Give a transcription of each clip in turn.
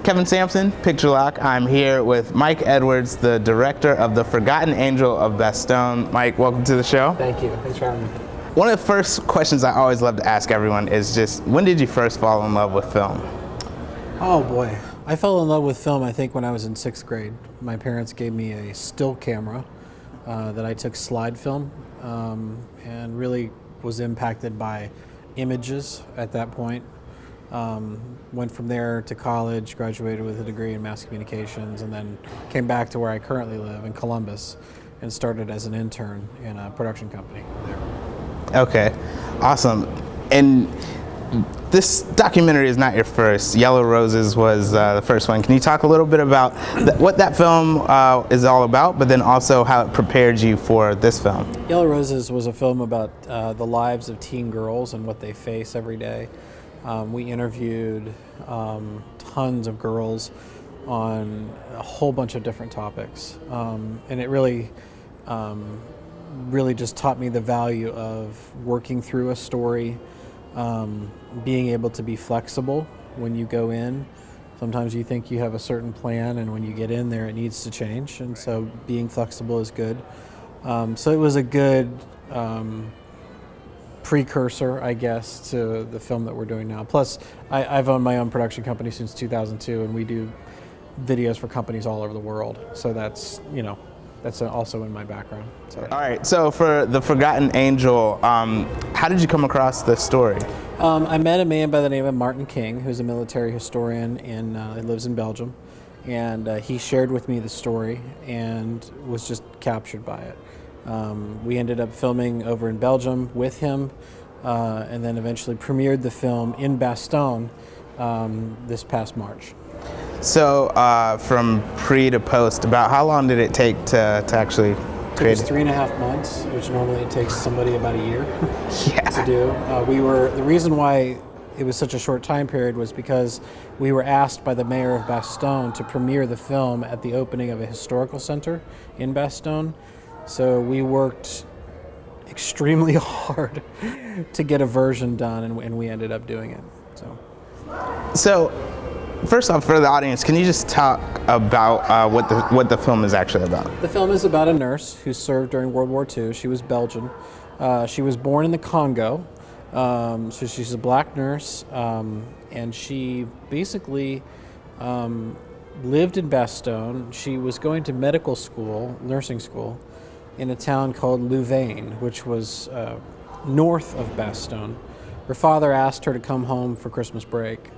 Kevin Sampson, Picture Lock. I'm here with Mike Edwards, the director of The Forgotten Angel of Bastogne. Mike, welcome to the show. Thank you. Thanks for having me. One of the first questions I always love to ask everyone is just, when did you first fall in love with film? Oh boy. I fell in love with film, I think, when I was in 6th grade. My parents gave me a still camera that I took slide film and really was impacted by images at that point. Went from there to college, graduated with a degree in mass communications, and then came back to where I currently live in Columbus and started as an intern in a production company there. Okay, awesome. And this documentary is not your first. Yellow Roses was the first one. Can you talk a little bit about what that film is all about, but then also how it prepared you for this film? Yellow Roses was a film about the lives of teen girls and what they face every day. We interviewed tons of girls on a whole bunch of different topics, and it really just taught me the value of working through a story, being able to be flexible when you go in. Sometimes you think you have a certain plan, and when you get in there it needs to change, and so being flexible is good. So it was a good precursor, I guess, to the film that we're doing now. Plus, I've owned my own production company since 2002, and we do videos for companies all over the world. So that's, that's also in my background. So. All right, so for The Forgotten Angel, how did you come across this story? I met a man by the name of Martin King, who's a military historian and he lives in Belgium. And he shared with me the story and was just captured by it. We ended up filming over in Belgium with him, and then eventually premiered the film in Bastogne this past March. So from pre to post, about how long did it take to actually create? It took us 3.5 months, which normally it takes somebody about a year Yeah. to do. The reason why it was such a short time period was because we were asked by the mayor of Bastogne to premiere the film at the opening of a historical center in Bastogne. So we worked extremely hard to get a version done, and we ended up doing it. So first off, for the audience, can you just talk about what the film is actually about? The film is about a nurse who served during World War II. She was Belgian. She was born in the Congo, so she's a black nurse, and she basically lived in Bastogne. She was going to medical school, nursing school, in a town called Louvain, which was north of Bastogne. Her father asked her to come home for Christmas break,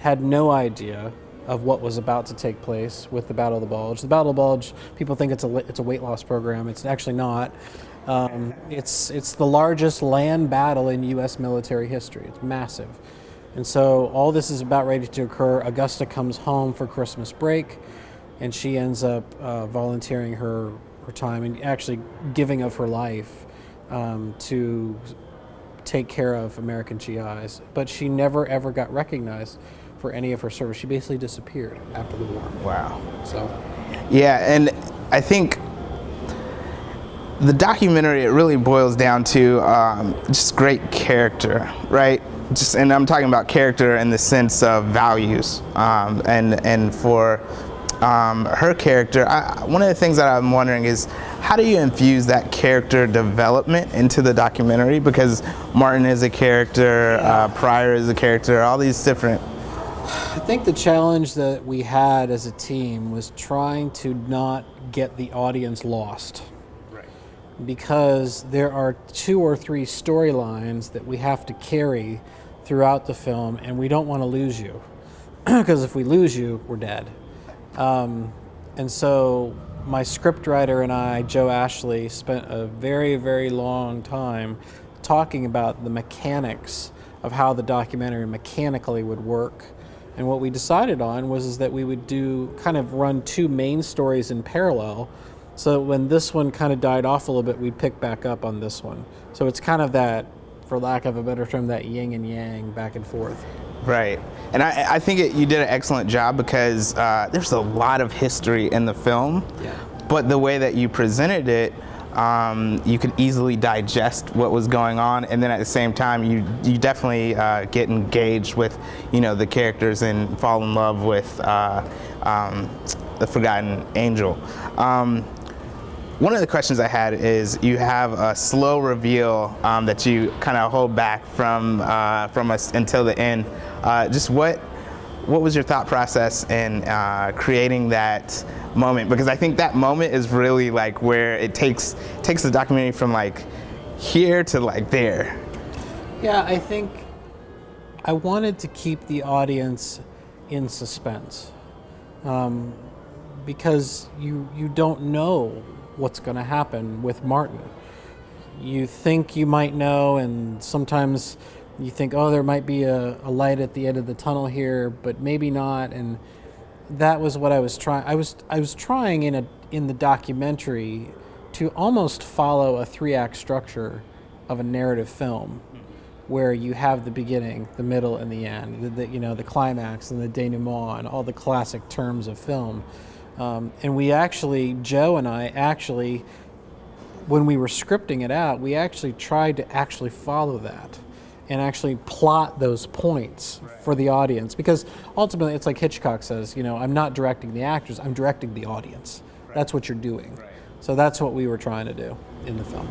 had no idea of what was about to take place with the Battle of the Bulge. The Battle of the Bulge, people think it's a weight loss program. It's actually not. It's the largest land battle in U.S. military history. It's massive. And so all this is about ready to occur. Augusta comes home for Christmas break, and she ends up volunteering her time and actually giving of her life to take care of American GIs. But she never ever got recognized for any of her service. She basically disappeared after the war. Wow. So. Yeah, and I think the documentary, it really boils down to just great character, right? And I'm talking about character in the sense of values, and for her character, one of the things that I'm wondering is, how do you infuse that character development into the documentary? Because Martin is a character, Pryor is a character, all these different... I think the challenge that we had as a team was trying to not get the audience lost. Right. Because there are 2 or 3 storylines that we have to carry throughout the film, and we don't want to lose you. Because if we lose you, we're dead. And so my scriptwriter and I, Joe Ashley, spent a very, very long time talking about the mechanics of how the documentary mechanically would work. And what we decided on was that we would run 2 main stories in parallel, so when this one kind of died off a little bit, we'd pick back up on this one. So it's kind of that, for lack of a better term, that yin and yang back and forth. Right. And I think you did an excellent job, because there's a lot of history in the film, but the way that you presented it, you could easily digest what was going on, and then at the same time, you definitely get engaged with, the characters and fall in love with the Forgotten Angel. One of the questions I had is, you have a slow reveal that you kind of hold back from us until the end. Just what was your thought process in creating that moment? Because I think that moment is really like where it takes the documentary from like here to like there. Yeah, I think I wanted to keep the audience in suspense, because you don't know what's going to happen with Martin. You think you might know, and sometimes you think, oh, there might be a light at the end of the tunnel here, but maybe not. And that was what I was trying. I was trying in the documentary to almost follow a 3-act structure of a narrative film, where you have the beginning, the middle, and the end. The climax and the denouement and all the classic terms of film. And Joe and I actually, when we were scripting it out, we actually tried to actually follow that and actually plot those points for the audience. Because ultimately, it's like Hitchcock says, I'm not directing the actors, I'm directing the audience. That's what you're doing. So that's what we were trying to do in the film.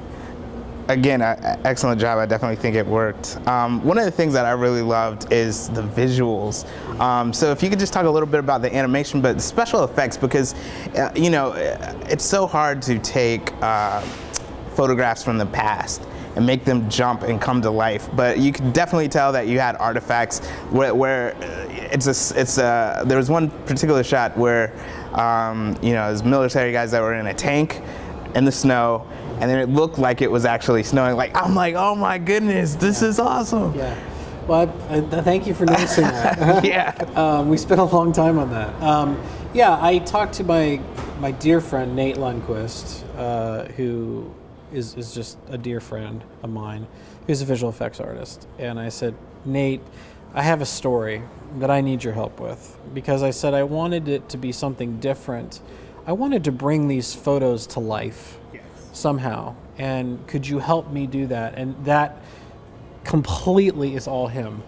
Again, excellent job. I definitely think it worked. One of the things that I really loved is the visuals. So if you could just talk a little bit about the animation, but the special effects, because it's so hard to take photographs from the past and make them jump and come to life. But you can definitely tell that you had artifacts where there was one particular shot where there's military guys that were in a tank in the snow, and then it looked like it was actually snowing. I'm like, oh my goodness, this is awesome. Yeah. Well, thank you for noticing that. Yeah. We spent a long time on that. I talked to my dear friend Nate Lundquist, who is just a dear friend of mine, who's a visual effects artist. And I said, Nate, I have a story that I need your help with, because I said I wanted it to be something different. I wanted to bring these photos to life somehow, and could you help me do that? And that completely is all him.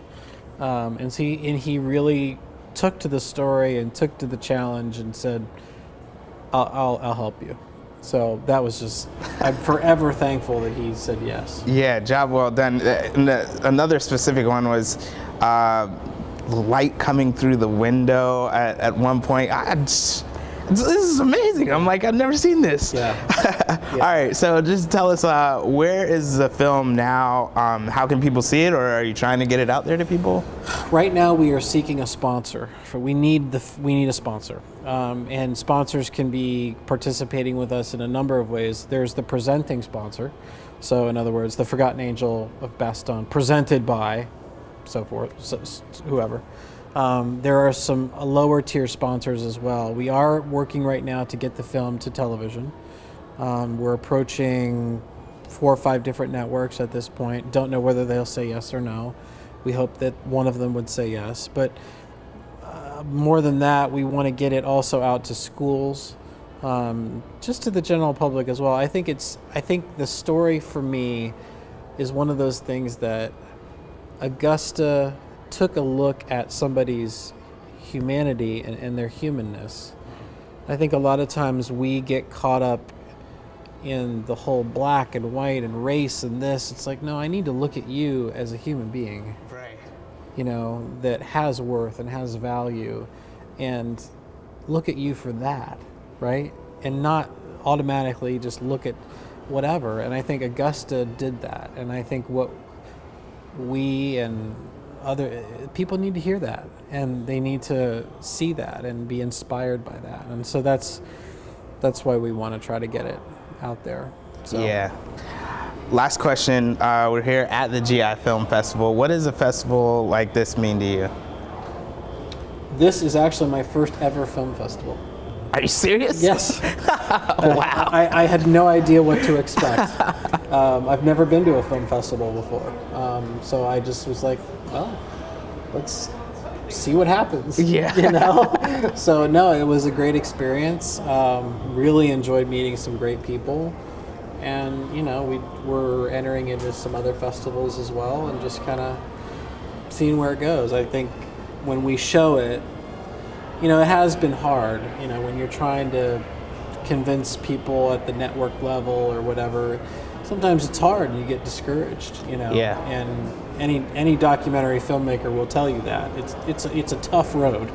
And he really took to the story and took to the challenge and said, I'll help you. So that was just, I'm forever thankful that he said yes. Yeah, job well done. Another specific one was light coming through the window at one point. This is amazing. I'm like, I've never seen this. Yeah. All right, so just tell us, where is the film now? How can people see it, or are you trying to get it out there to people? Right now, we are seeking a sponsor. We need a sponsor, and sponsors can be participating with us in a number of ways. There's the presenting sponsor, so in other words, the Forgotten Angel of Bastogne, presented by, so forth, whoever. There are some lower tier sponsors as well. We are working right now to get the film to television. We're approaching 4 or 5 different networks at this point. Don't know whether they'll say yes or no. We hope that one of them would say yes. But more than that, we want to get it also out to schools, just to the general public as well. I think the story for me is one of those things that Augusta took a look at somebody's humanity and their humanness. I think a lot of times we get caught up in the whole black and white and race and this. It's like, no, I need to look at you as a human being. Right. That has worth and has value, and look at you for that, right? And not automatically just look at whatever. And I think Augusta did that. And I think what we and other people need to hear that, and they need to see that and be inspired by that. And so that's why we want to try to get it out there. So. Yeah. Last question. We're here at the GI Film Festival. What does a festival like this mean to you? This is actually my first ever film festival. Are you serious? Yes. Wow. I had no idea what to expect. I've never been to a film festival before. So I just was like, well, let's see what happens. Yeah. So no, it was a great experience. Really enjoyed meeting some great people. and we're entering into some other festivals as well, and just kind of seeing where it goes. I think when we show it, it has been hard, when you're trying to convince people at the network level or whatever. Sometimes it's hard and you get discouraged, Yeah. And any documentary filmmaker will tell you that it's a tough road.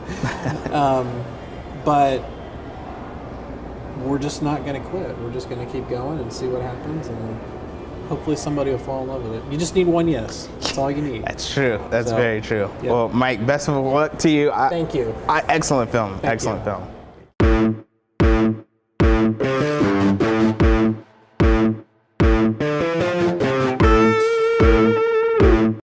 But we're just not going to quit. We're just going to keep going and see what happens, and hopefully somebody will fall in love with it. You just need one yes. That's all you need. That's true. That's very true. Yep. Well, Mike, best of luck to you. Thank you. Excellent film. Thank Excellent you. film.